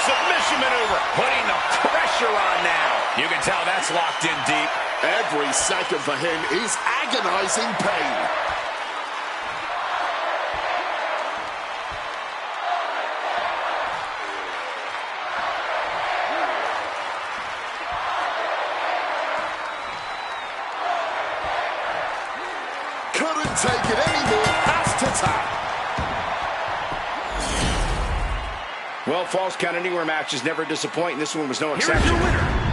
submission maneuver. Putting the pressure on now. You can tell that's locked in deep. Every second for him is agonizing pain. Couldn't take it anymore, has to tap. Well, false count anywhere matches never disappoint, and this one was no exception. Here's your winner.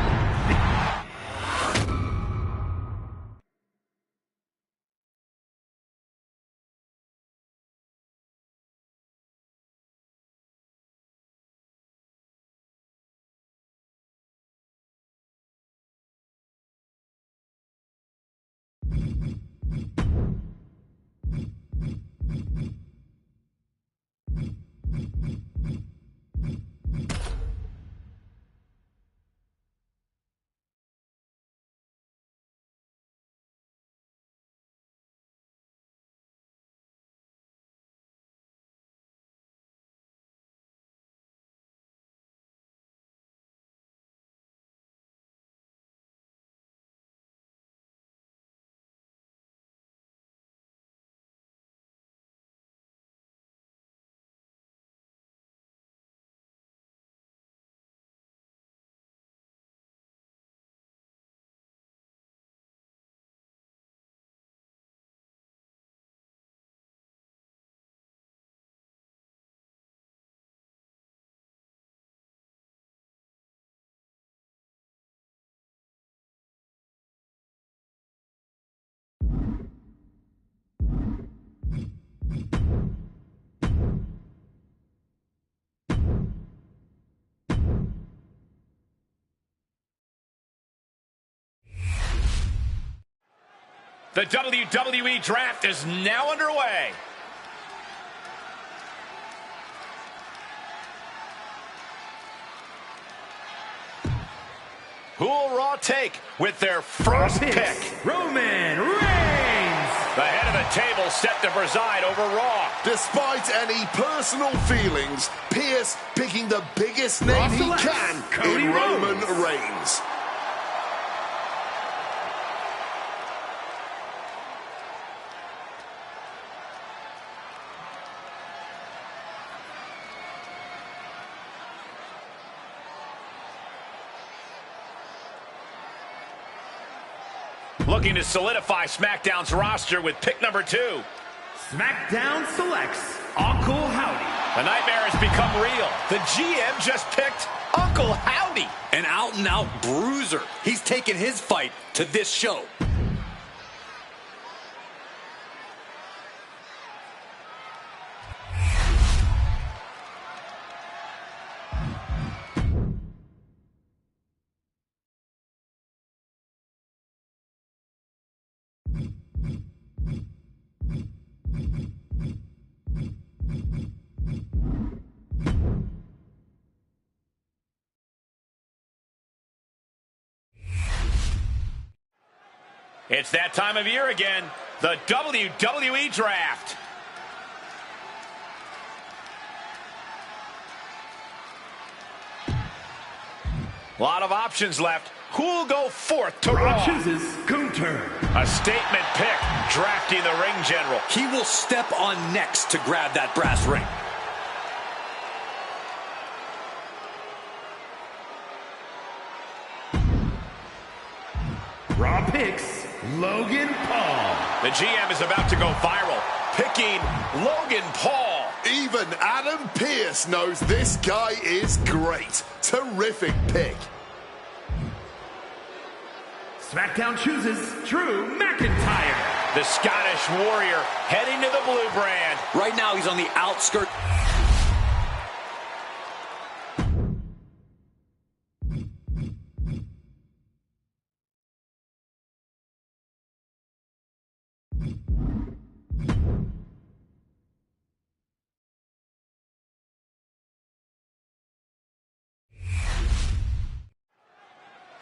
The WWE Draft is now underway. Who will Raw take with their first pick? Roman Reigns. The head of the table set to preside over Raw. Despite any personal feelings, Pierce picking the biggest name he can in Roman Reigns. Looking to solidify SmackDown's roster with pick number 2. SmackDown selects Uncle Howdy. The nightmare has become real. The GM just picked Uncle Howdy. An out-and-out bruiser. He's taken his fight to this show. It's that time of year again, the WWE Draft. A lot of options left. Who'll go forth to Raw? Chooses Gunther. A statement pick, drafting the ring general. He will step on next to grab that brass ring. Raw picks Logan Paul. The GM is about to go viral, picking Logan Paul. Even Adam Pearce knows this guy is great. Terrific pick. SmackDown chooses Drew McIntyre. The Scottish Warrior heading to the blue brand. Right now he's on the outskirts.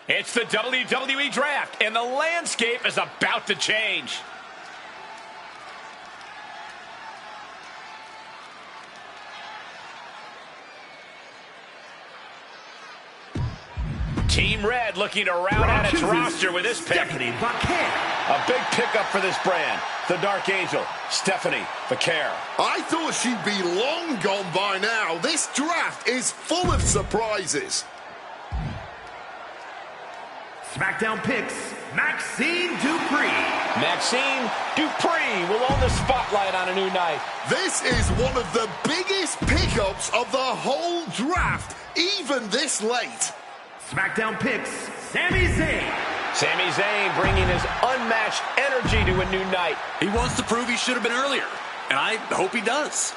It's the WWE Draft, and the landscape is about to change. Team Red looking to round out its roster with this pick. A big pickup for this brand. The Dark Angel, Stephanie Vaquer. I thought she'd be long gone by now. This draft is full of surprises. SmackDown picks Maxine Dupree. Maxine Dupree will own the spotlight on a new night. This is one of the biggest pickups of the whole draft, even this late. SmackDown picks Sami Zayn. Sami Zayn bringing his unmatched energy to a new night. He wants to prove he should have been earlier, and I hope he does.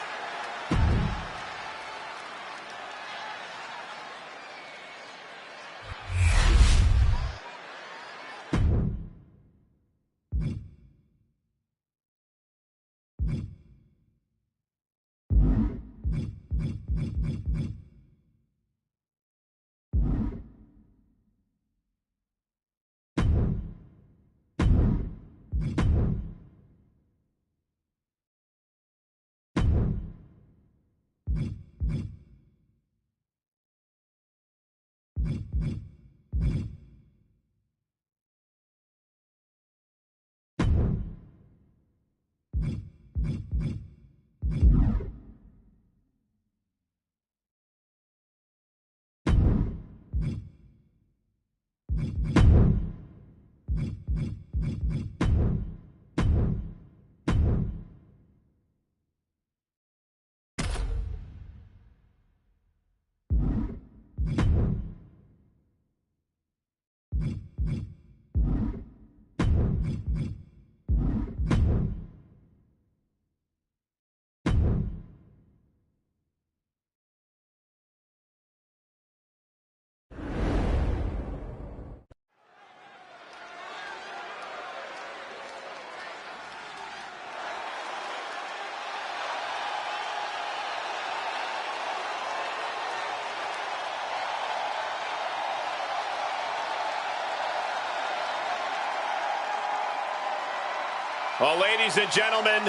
Well, ladies and gentlemen,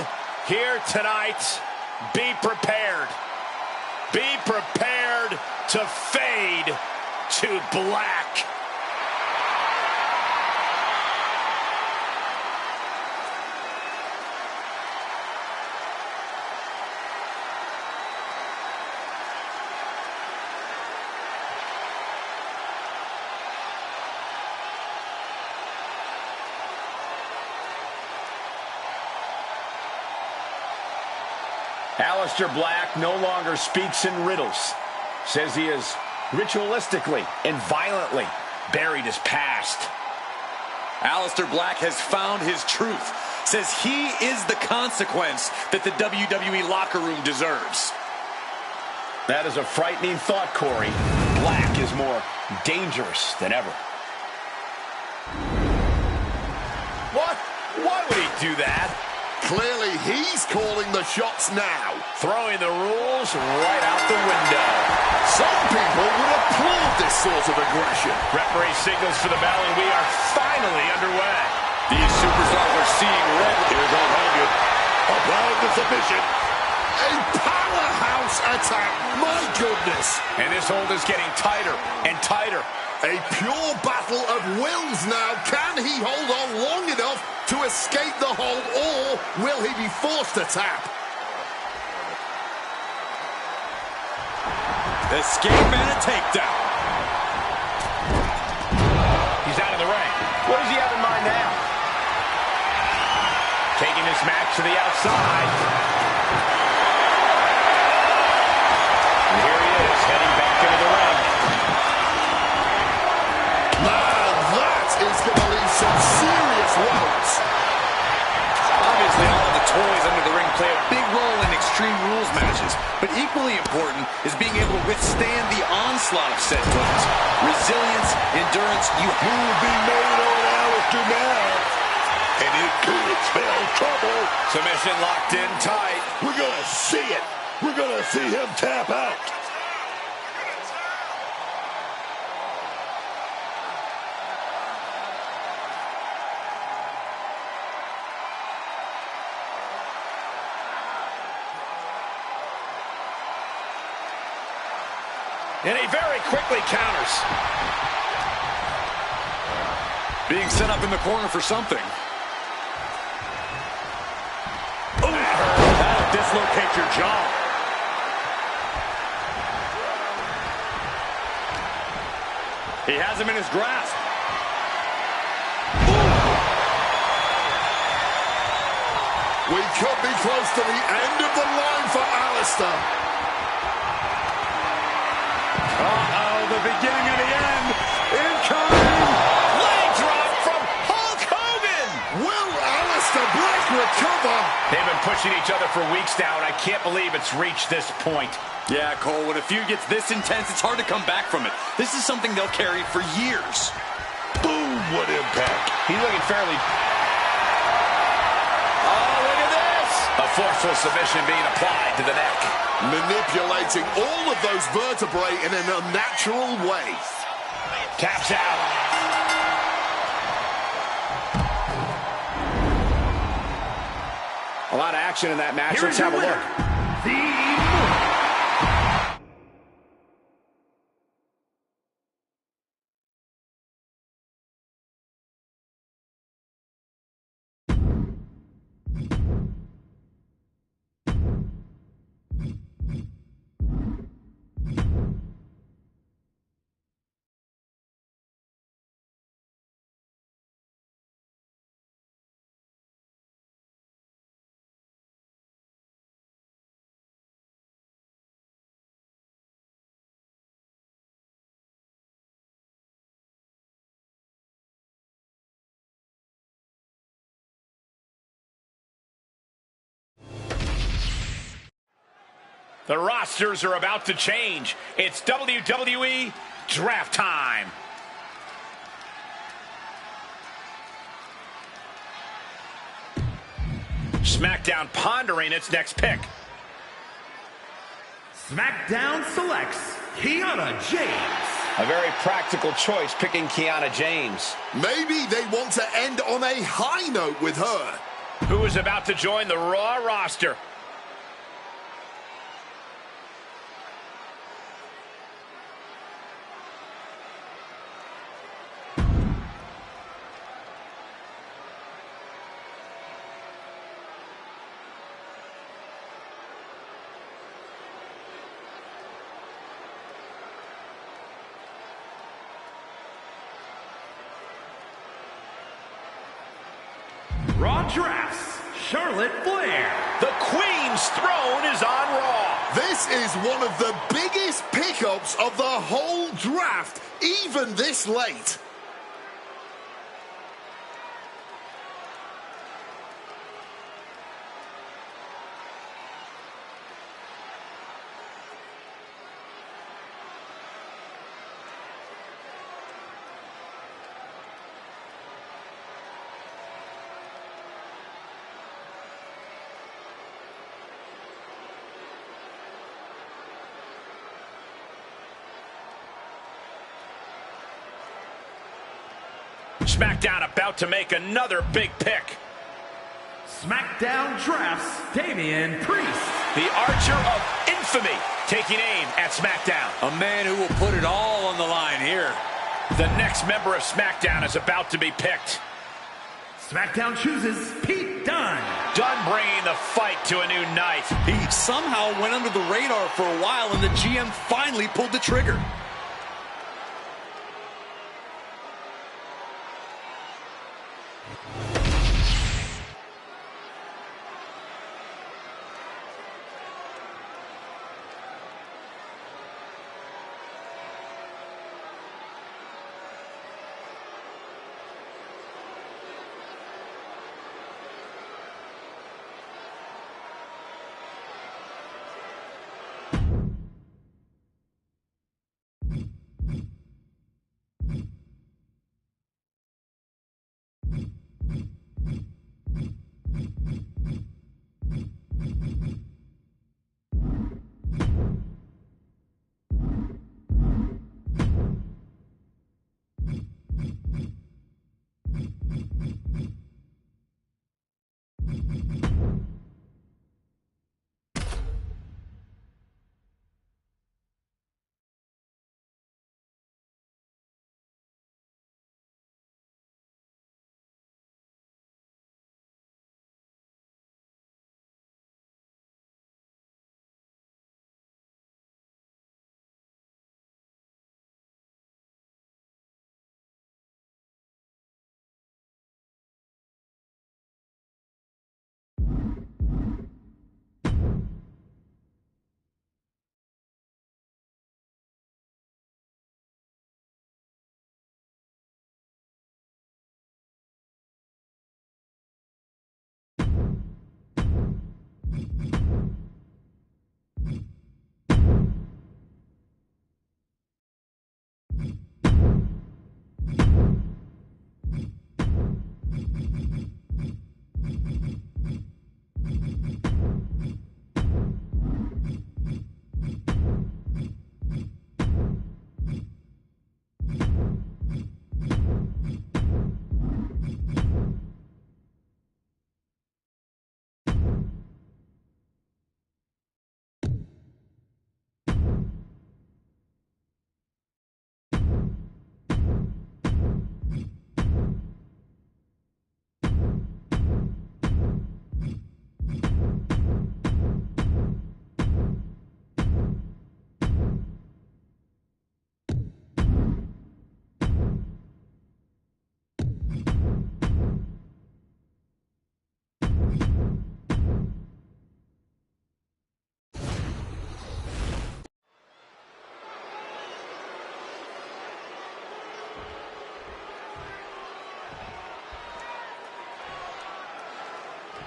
here tonight, be prepared. Be prepared to fade to black. Aleister Black no longer speaks in riddles. Says he has ritualistically and violently buried his past. Aleister Black has found his truth. Says he is the consequence that the WWE locker room deserves. That is a frightening thought, Corey. Black is more dangerous than ever. What? Why would he do that? Clearly, he's calling the shots now. Throwing the rules right out the window. Some people would applaud this sort of aggression. Referee signals for the bell, and we are finally underway. These superstars are seeing red. Here's Hulk Hogan. Applied the submission. A powerhouse attack. My goodness. And this hold is getting tighter and tighter. A pure battle of wills now. Can he hold on long enough to escape the hold, or will he be forced to tap? Escape and a takedown. He's out of the ring. What does he have in mind now? Taking this match to the outside. And here he is, heading back into the ring. Now that is going to leave some serious welts. Obviously, all of the toys under the ring play a big role in Extreme Rules matches, but equally important is being able to withstand the onslaught of said toys. Resilience, endurance, you will be made on Aleister now. And it could spell trouble. Submission locked in tight. We're going to see it. We're going to see him tap out. And he very quickly counters. Being set up in the corner for something. Oh, that'll dislocate your jaw. He has him in his grasp. We could be close to the end of the line for Alistair. Uh-oh, the beginning of the end. Incoming. Leg drop from Hulk Hogan. Will Alistair Black recover? They've been pushing each other for weeks now, and I can't believe it's reached this point. Yeah, Cole, when a feud gets this intense, it's hard to come back from it. This is something they'll carry for years. Boom, what impact. He's looking fairly... A forceful submission being applied to the neck. Manipulating all of those vertebrae in an unnatural way. Taps out. A lot of action in that match. Let's have a look. The rosters are about to change. It's WWE Draft time. SmackDown pondering its next pick. SmackDown selects Kiana James. A very practical choice, picking Kiana James. Maybe they want to end on a high note with her. Who is about to join the Raw roster. Raw drafts Charlotte Flair. The Queen's throne is on Raw. This is one of the biggest pickups of the whole draft, even this late. SmackDown about to make another big pick. SmackDown drafts Damian Priest. The Archer of Infamy taking aim at SmackDown. A man who will put it all on the line here. The next member of SmackDown is about to be picked. SmackDown chooses Pete Dunne. Dunne bringing the fight to a new night. He somehow went under the radar for a while, and the GM finally pulled the trigger.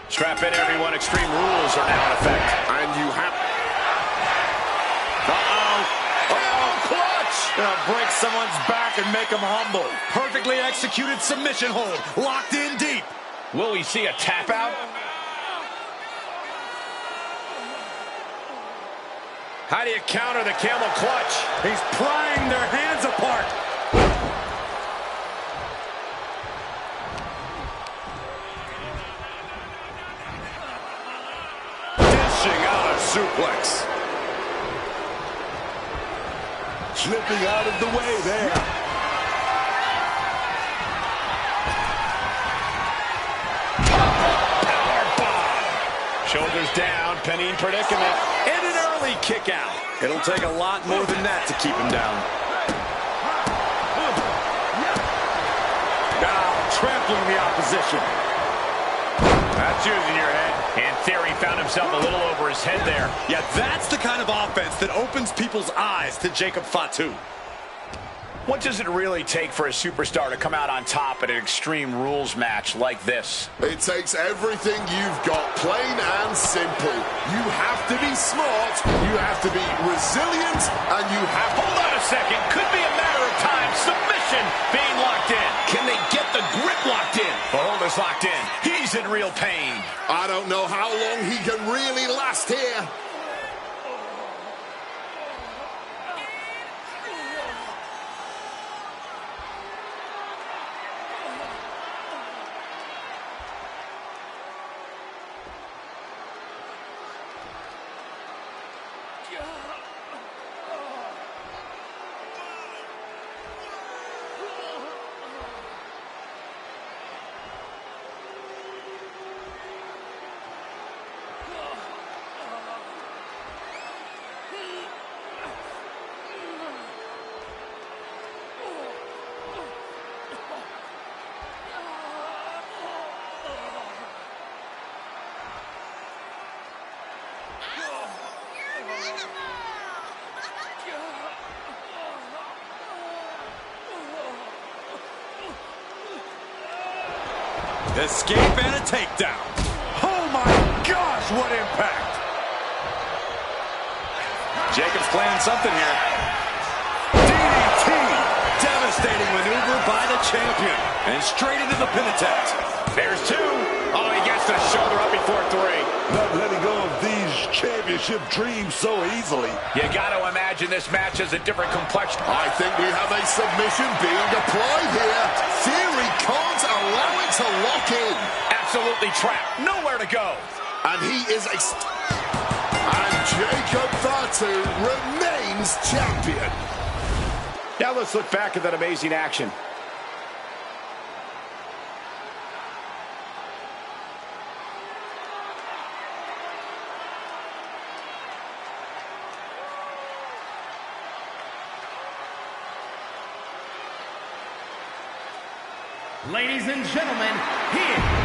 Strap in, everyone. Extreme Rules are now in effect. And you have... Break someone's back and make them humble. Perfectly executed submission hold. Locked in deep. Will we see a tap out? How do you counter the camel clutch? He's prying their hands apart. Dishing out a suplex. Slipping out of the way there. Powerbomb. Shoulders down, pinning predicament. And an early kick out. It'll take a lot more than that to keep him down. Now trampling the opposition. That's using your head. In theory, found himself a little over his head there. Yeah, that's the kind of offense that opens people's eyes to Jacob Fatu. What does it really take for a superstar to come out on top at an Extreme Rules match like this? It takes everything you've got, plain and simple. You have to be smart, you have to be resilient, and you have... Hold on a second. Could be a matter of time. Submission being locked in. Can they get the grip locked in? The hold is locked in. He's in real pain. I don't know how long he can really last here. Escape and a takedown. Oh my gosh, what impact! Jacob's planning something here. DDT! Devastating maneuver by the champion. And straight into the pin attempt. There's two. Oh, he gets the shoulder up before three. Not letting go of these championship dreams so easily. You got to imagine this match has a different complexion. I think we have a submission being applied here. Theory can't allow it to lock in. Absolutely trapped. Nowhere to go. And he is a... And Jacob Fatu remains champion. Now let's look back at that amazing action. Ladies and gentlemen, here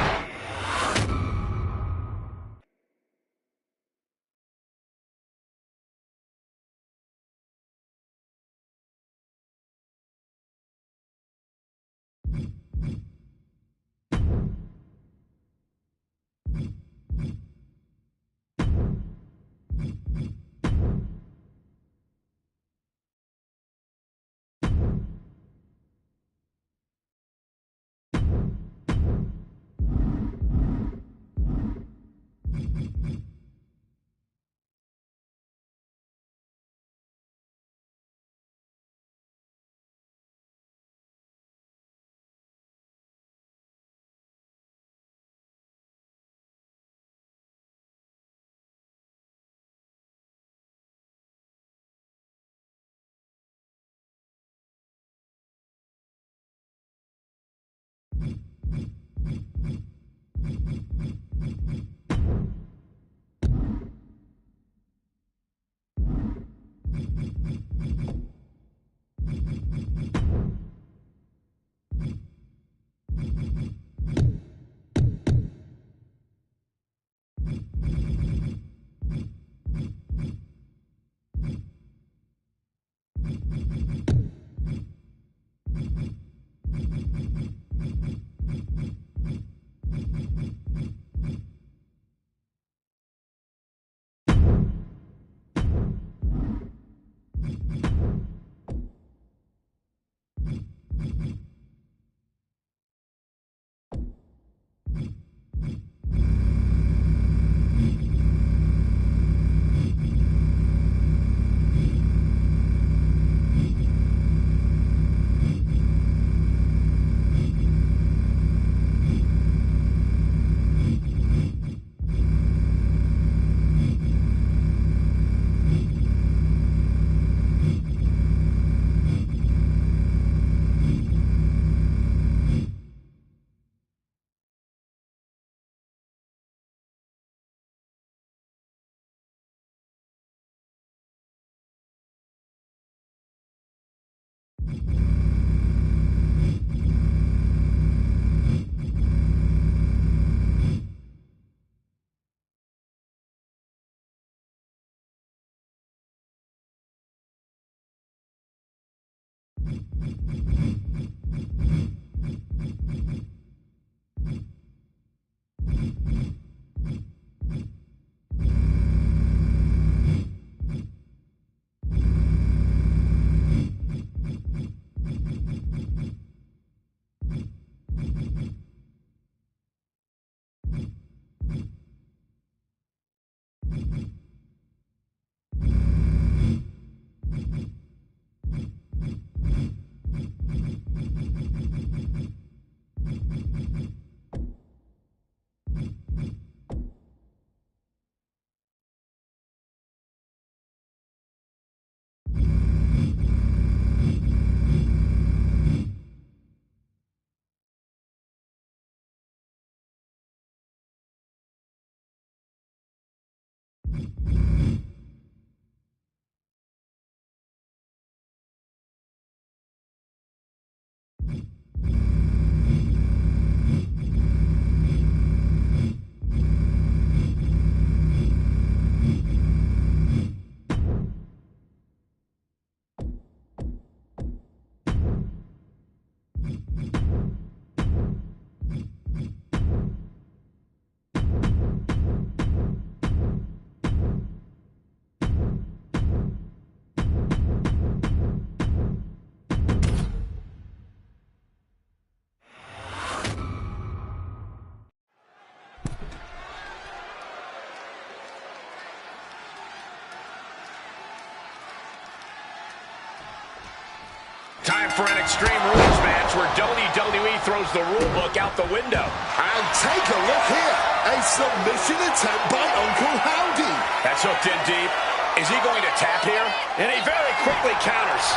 for an Extreme Rules match where WWE throws the rule book out the window. And take a look here. A submission attempt by Uncle Howdy. That's hooked in deep. Is he going to tap here? And he very quickly counters.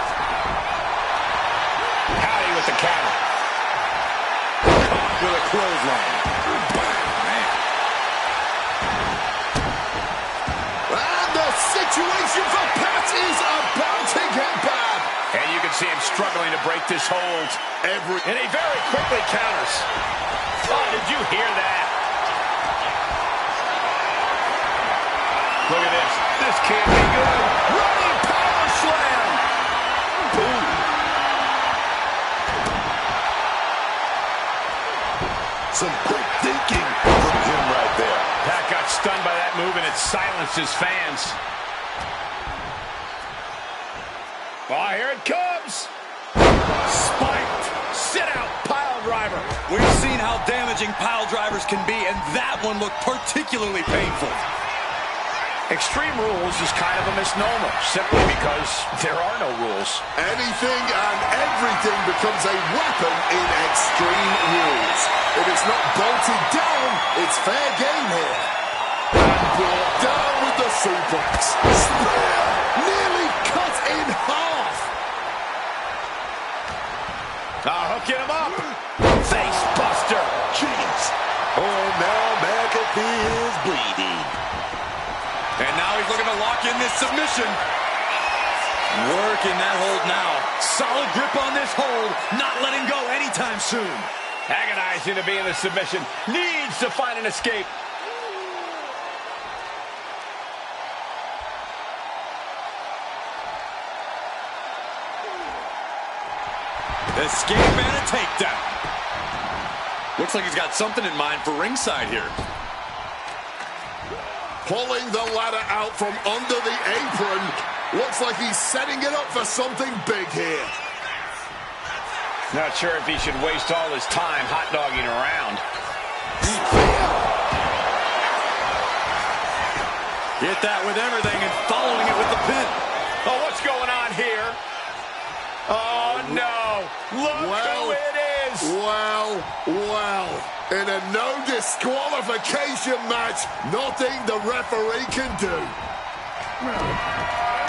Howdy with the counter. Caught with a clothesline. Man. And the situation for Pat is about to get bad. And you can see him struggling to break this hold. And he very quickly counters. Oh, did you hear that? Look at this. This can't be good. Running power slam. Boom. Some quick thinking from him right there. Pat got stunned by that move, and it silenced his fans. Oh, here it comes. Spiked. Sit out. Pile driver. We've seen how damaging pile drivers can be, and that one looked particularly painful. Extreme Rules is kind of a misnomer, simply because there are no rules. Anything and everything becomes a weapon in Extreme Rules. If it's not bolted down, it's fair game here. And brought down with the suplex. Spear nearly cut in half. Hooking him up. Face buster. Jeez. Oh, now McAfee is bleeding. And now he's looking to lock in this submission. Working that hold now. Solid grip on this hold. Not letting go anytime soon. Agonizing to be in the submission. Needs to find an escape. Escape and a takedown. Looks like he's got something in mind for ringside here. Pulling the ladder out from under the apron. Looks like he's setting it up for something big here. Not sure if he should waste all his time hot-dogging around. Hit that with everything and following it with the pin. Oh, what's going on here? Oh, no. Look who it is. Well. In a no disqualification match, nothing the referee can do.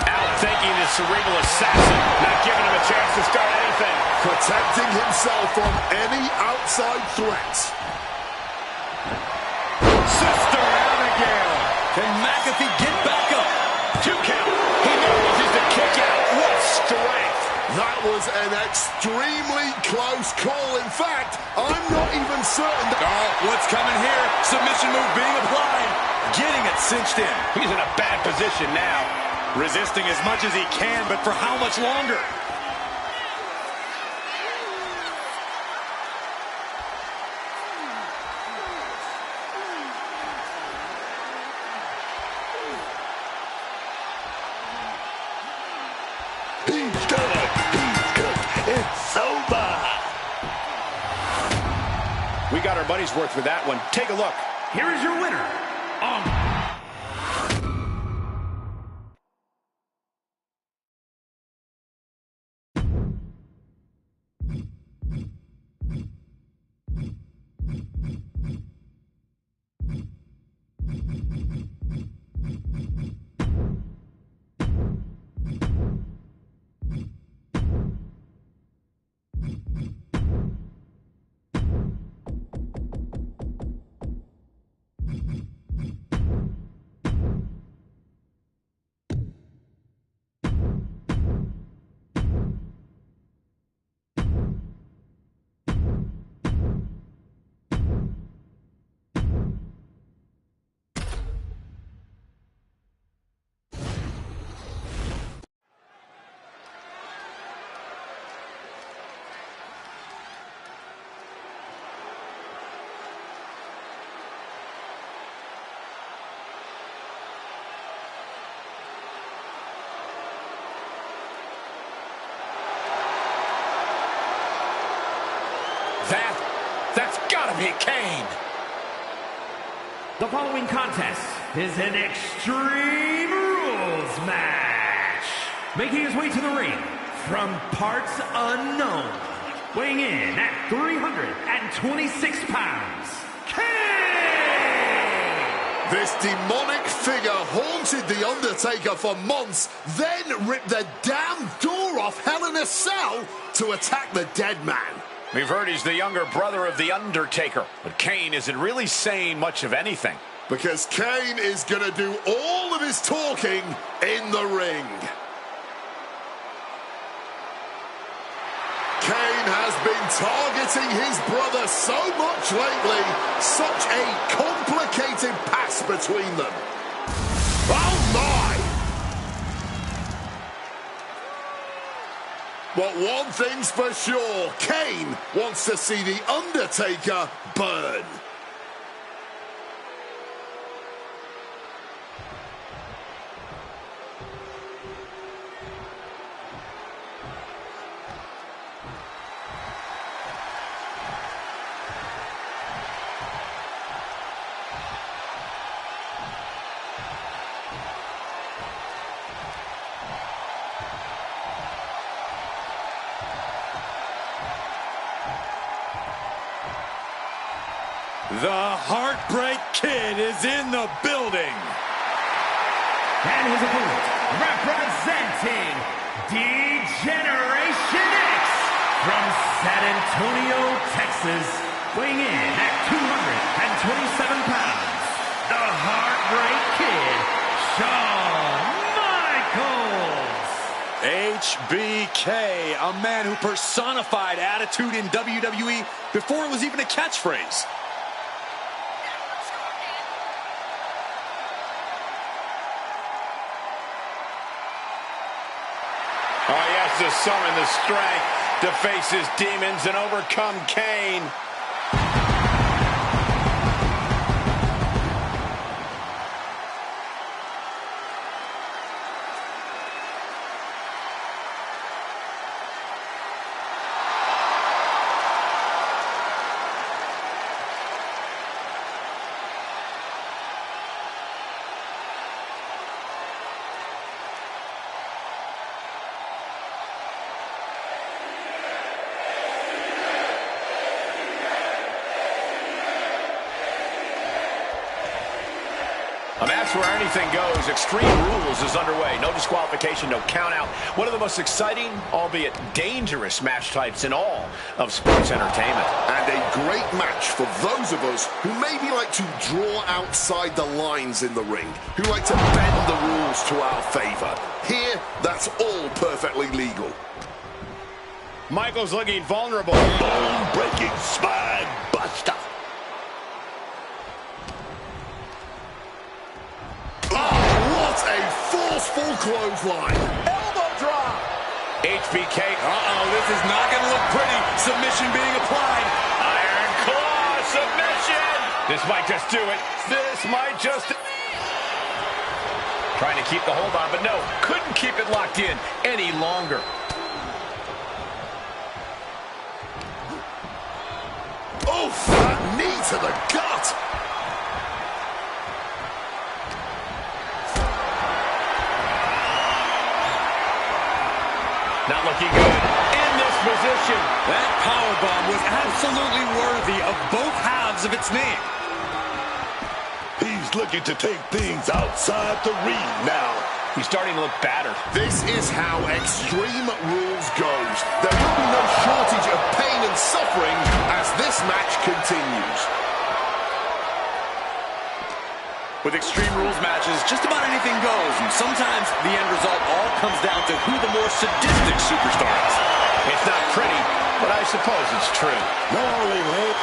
Outthinking the cerebral assassin, not giving him a chance to start anything. Protecting himself from any outside threats. Sister Abigail. Can McAfee get back up? 2 count. He manages to kick out. What strength. That was an extremely close call. In fact, I'm not even certain that... Oh, what's coming here? Submission move being applied. Getting it cinched in. He's in a bad position now. Resisting as much as he can, but for how much longer? He's good. It's over. We got our money's worth with that one. Take a look. Here is your winner, That's gotta be Kane. The following contest is an Extreme Rules match. Making his way to the ring from parts unknown, weighing in at 326 pounds, Kane! This demonic figure haunted The Undertaker for months, then ripped the damn door off Hell in a Cell to attack the dead man. We've heard he's the younger brother of The Undertaker, but Kane isn't really saying much of anything. Because Kane is going to do all of his talking in the ring. Kane has been targeting his brother so much lately. Such a complicated pass between them. Oh my! But one thing's for sure, Kane wants to see The Undertaker burn. The Heartbreak Kid is in the building. And his opponent, representing D-Generation X from San Antonio, Texas, weighing in at 227 pounds, the Heartbreak Kid, Shawn Michaels. HBK, a man who personified attitude in WWE before it was even a catchphrase. Oh, he has to summon the strength to face his demons and overcome Kane. A match where anything goes. Extreme Rules is underway. No disqualification, no count out. One of the most exciting, albeit dangerous match types in all of sports entertainment. And a great match for those of us who maybe like to draw outside the lines in the ring, who like to bend the rules to our favor. Here, that's all perfectly legal. Michaels looking vulnerable. Bone-breaking spine buster. A forceful clothesline. Elbow drop. HBK. Uh-oh, this is not going to look pretty. Submission being applied. Iron Claw submission. This might just do it. This might just... Trying to keep the hold on, but no. Couldn't keep it locked in any longer. Oof, that knee to the gut. Not looking good in this position. That powerbomb was absolutely worthy of both halves of its name. He's looking to take things outside the ring now. He's starting to look battered. This is how Extreme Rules goes. There will be no shortage of pain and suffering as this match continues. With Extreme Rules matches, just about anything goes, and sometimes the end result all comes down to who the more sadistic superstar is. It's not pretty, but I suppose it's true. No, Leland.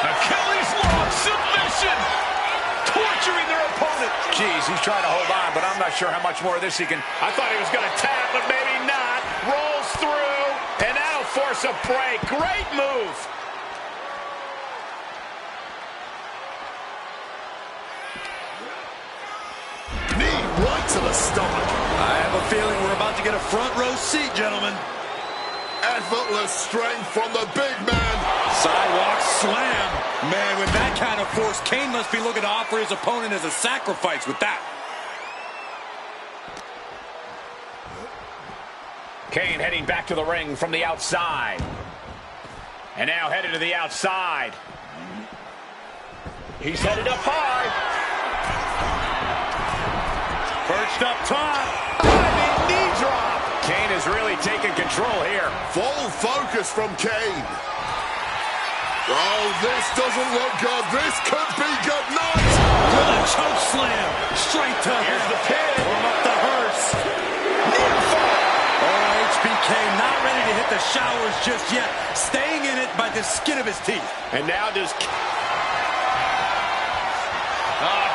Achilles lock submission! Torturing their opponent. Jeez, he's trying to hold on, but I'm not sure how much more of this he can... I thought he was going to tap, but maybe not. Rolls through, and that'll force a break. Great move. Right to the stomach. I have a feeling we're about to get a front row seat, gentlemen. Effortless strength from the big man. Sidewalk slam. Man, with that kind of force, Kane must be looking to offer his opponent as a sacrifice with that. Kane heading back to the ring from the outside. And now headed to the outside. He's headed up high. Perched up top. Diving knee drop. Kane is really taking control here. Full focus from Kane. Oh, this doesn't look good. This could be good night. With a choke slam. Straight to Here's the pin. Warm up the hearse. Near fall. Oh, HBK not ready to hit the showers just yet. Staying in it by the skin of his teeth. And now does...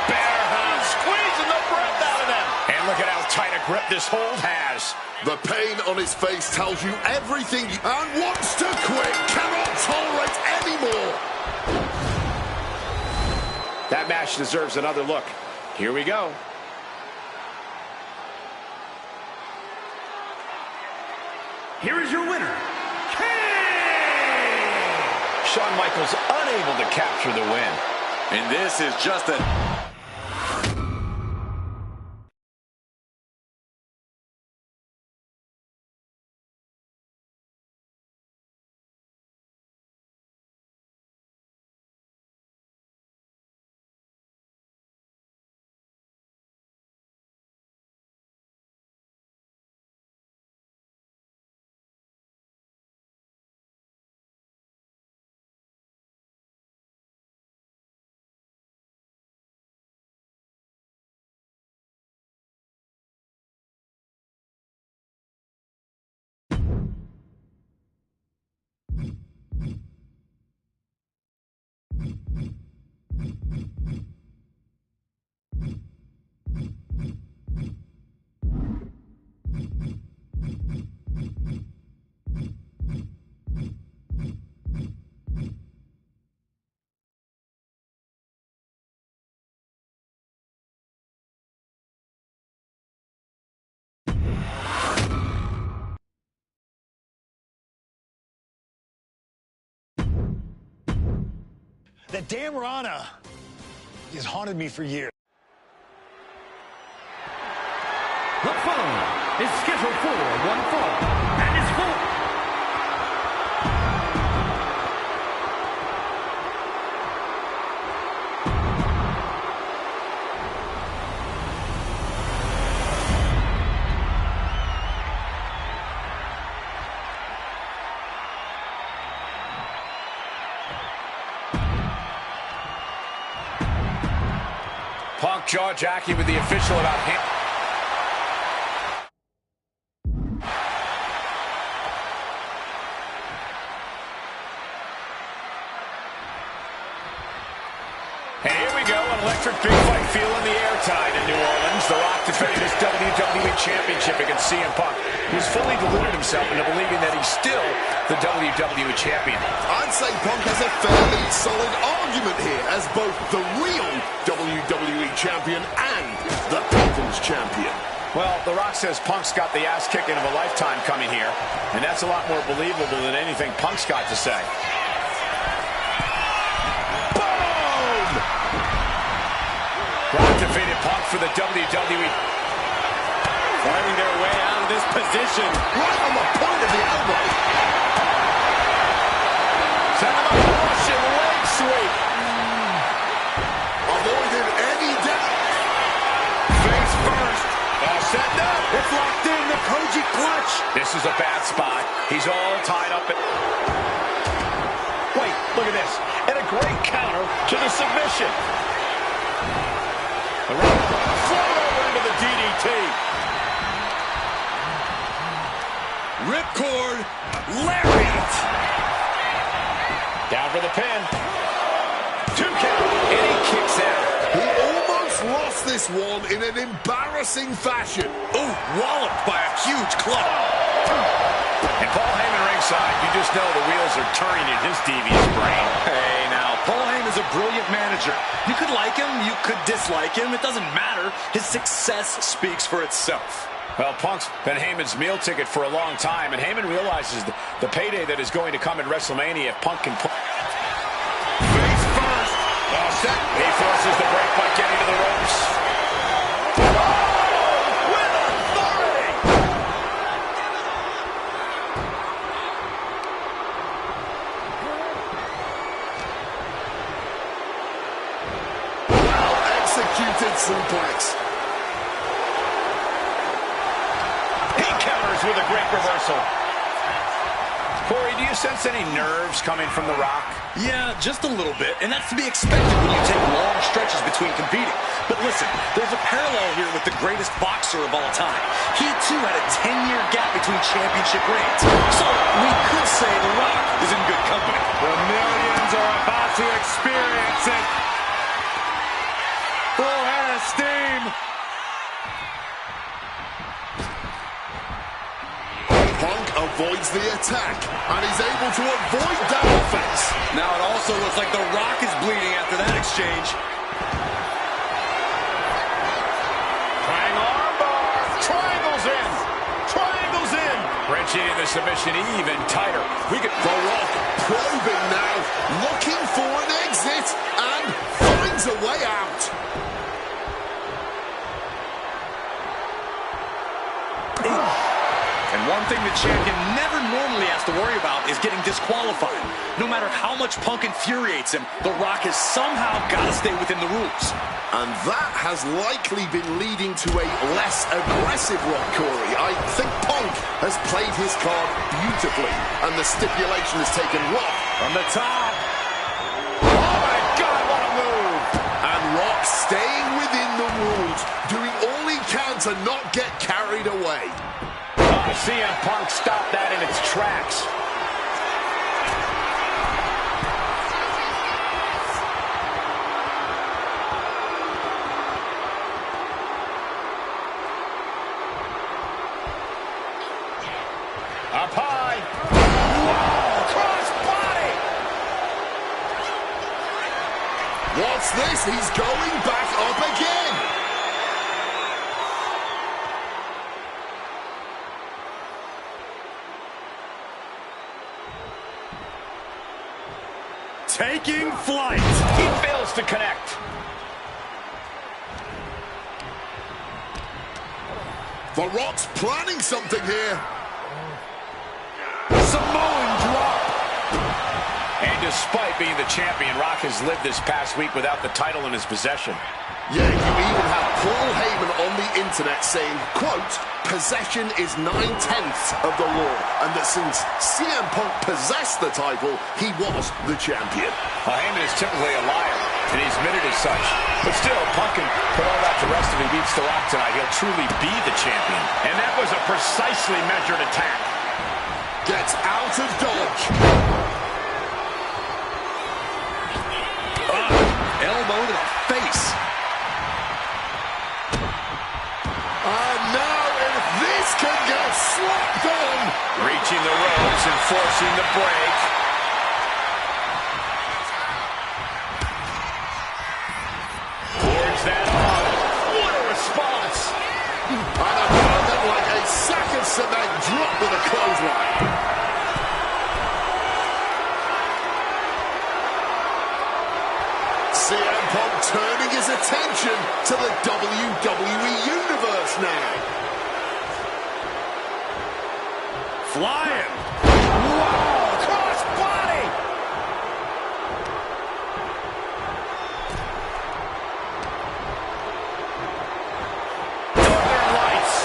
bear hug. Squeezing the breath out of them. And look at how tight a grip this hold has. The pain on his face tells you everything and wants to quit. Cannot tolerate anymore. That match deserves another look. Here we go. Here is your winner, Kane! Shawn Michaels unable to capture the win. And this is just a... That damn Rana has haunted me for years. The following is scheduled for one fall and is for... Punk jaw-jacking with the official about him. And here we go, an electric big fight feel in the air tonight in New Orleans. The Rock defending his WWE Championship against CM Punk, who's fully deluded himself into believing that he's still the WWE Champion. I'd say Punk has a fairly solid argument here as both the real WWE Champion and the People's Champion. Well, The Rock says Punk's got the ass-kicking of a lifetime coming here, and that's a lot more believable than anything Punk's got to say. Rock defeated Punk for the WWE. Finding their way out of this position. Right on the point of the elbow. Send him up a Russian leg sweep. Avoided any doubt. Face first. Setting up. It's locked in, the Koji clutch. This is a bad spot. He's all tied up. Wait, look at this. And a great counter to the submission. The Rock float over into the DDT. Ripcord, lariat. Down for the pin. 2 count. And he kicks out. He almost lost this one in an embarrassing fashion. Ooh, walloped by a huge club. And Paul Heyman ringside, you just know the wheels are turning in his devious brain. Hey, now, Paul Heyman's a brilliant manager. You could like him, you could dislike him. It doesn't matter. His success speaks for itself. Well, Punk's been Heyman's meal ticket for a long time, and Heyman realizes the payday that is going to come in WrestleMania if Punk can... Face first. All set. He forces the break by getting to the ropes. Oh, with authority. executed suplex. He counters with a great reversal. Corey, do you sense any nerves coming from The Rock? Yeah, just a little bit, and that's to be expected when you take long stretches between competing. But listen, there's a parallel here with the greatest boxer of all time. He, too, had a 10-year gap between championship reigns. So we could say The Rock is in good company. The millions are about to experience it. Full head of steam. Punk avoids the attack, and he's able to avoid that offense. Now it also looks like The Rock is bleeding after that exchange. Triangle armbar. Triangles in. Triangles in. Wrenching in the submission even tighter. We could. The Rock probing now, looking for an exit, and finds a way out. And one thing the champion never normally has to worry about is getting disqualified. No matter how much Punk infuriates him, The Rock has somehow got to stay within the rules. And that has likely been leading to a less aggressive Rock, Corey. I think Punk has played his card beautifully, and the stipulation has taken Rock From the top. Oh, my God, what a move. and Rock staying within the rules, doing all he can to not get carried away. CM Punk stopped that in its tracks. Up high. Whoa, cross body. What's this? He's going back up again. Taking flight. He fails to connect. The Rock's planning something here. Samoan drop. And despite being the champion, Rock has lived this past week without the title in his possession. Yeah, you even have Paul Heyman on the internet saying, quote, possession is 9/10 of the law, and that since CM Punk possessed the title, he was the champion. Heyman is typically a liar, and he's admitted as such. But still, Punk can put all that to rest if he beats The Rock tonight. He'll truly be the champion. And that was a precisely measured attack. Gets out of dodge. Elbow to the face. And now, if this can get slapped on. Reaching the ropes and forcing the break. Towards that arm. What a response. And a man that like a sack of cement dropped with a clothesline. CM Punk turning his attention to the WWE Universe now. Flying. Wow, cross body. Northern Lights.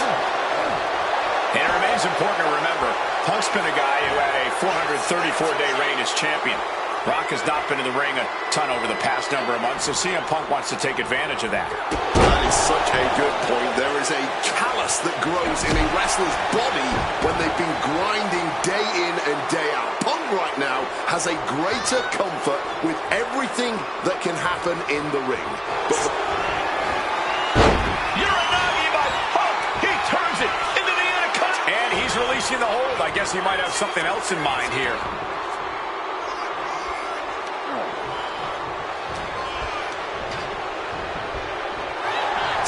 And it remains important to remember, Punk's been a guy who had a 434-day reign as champion. Rock has not been in the ring a ton over the past number of months, so CM Punk wants to take advantage of that. That is such a good point. There is a callus that grows in a wrestler's body when they've been grinding day in and day out. Punk right now has a greater comfort with everything that can happen in the ring. Uranagi by Punk. He turns it into the anaconda. And he's releasing the hold. I guess he might have something else in mind here.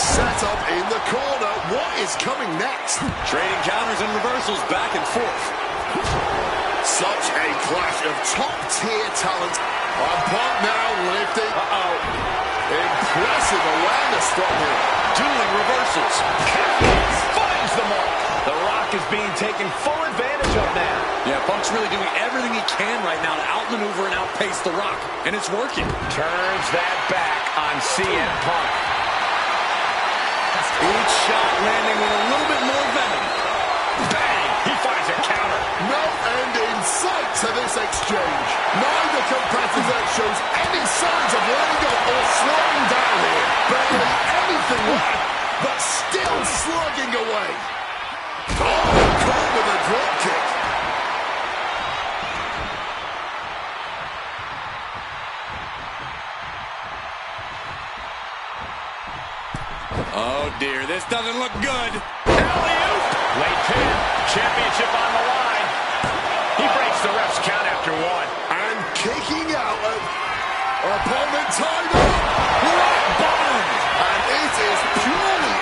Set up in the corner. What is coming next? Trading counters and reversals back and forth. Such a clash of top-tier talent. And Punk now lifting. Impressive awareness from him. Dueling reversals. Finds the mark. The Rock is being taken full advantage of now. Yeah, Punk's really doing everything he can right now to outmaneuver and outpace The Rock. And it's working. Turns that back on CM Punk. Each shot landing with a little bit more venom. Bang! He finds a counter. No end in sight to this exchange. Neither competitor shows any signs of letting up or slowing down here. Barely anything left, but still slugging away. Oh, caught with a drop kick. Oh dear, this doesn't look good. Alley-oop. Late pin. Championship on the line. He breaks the ref's count after one. And kicking out at opponent tied up. Rock bottom. And it is purely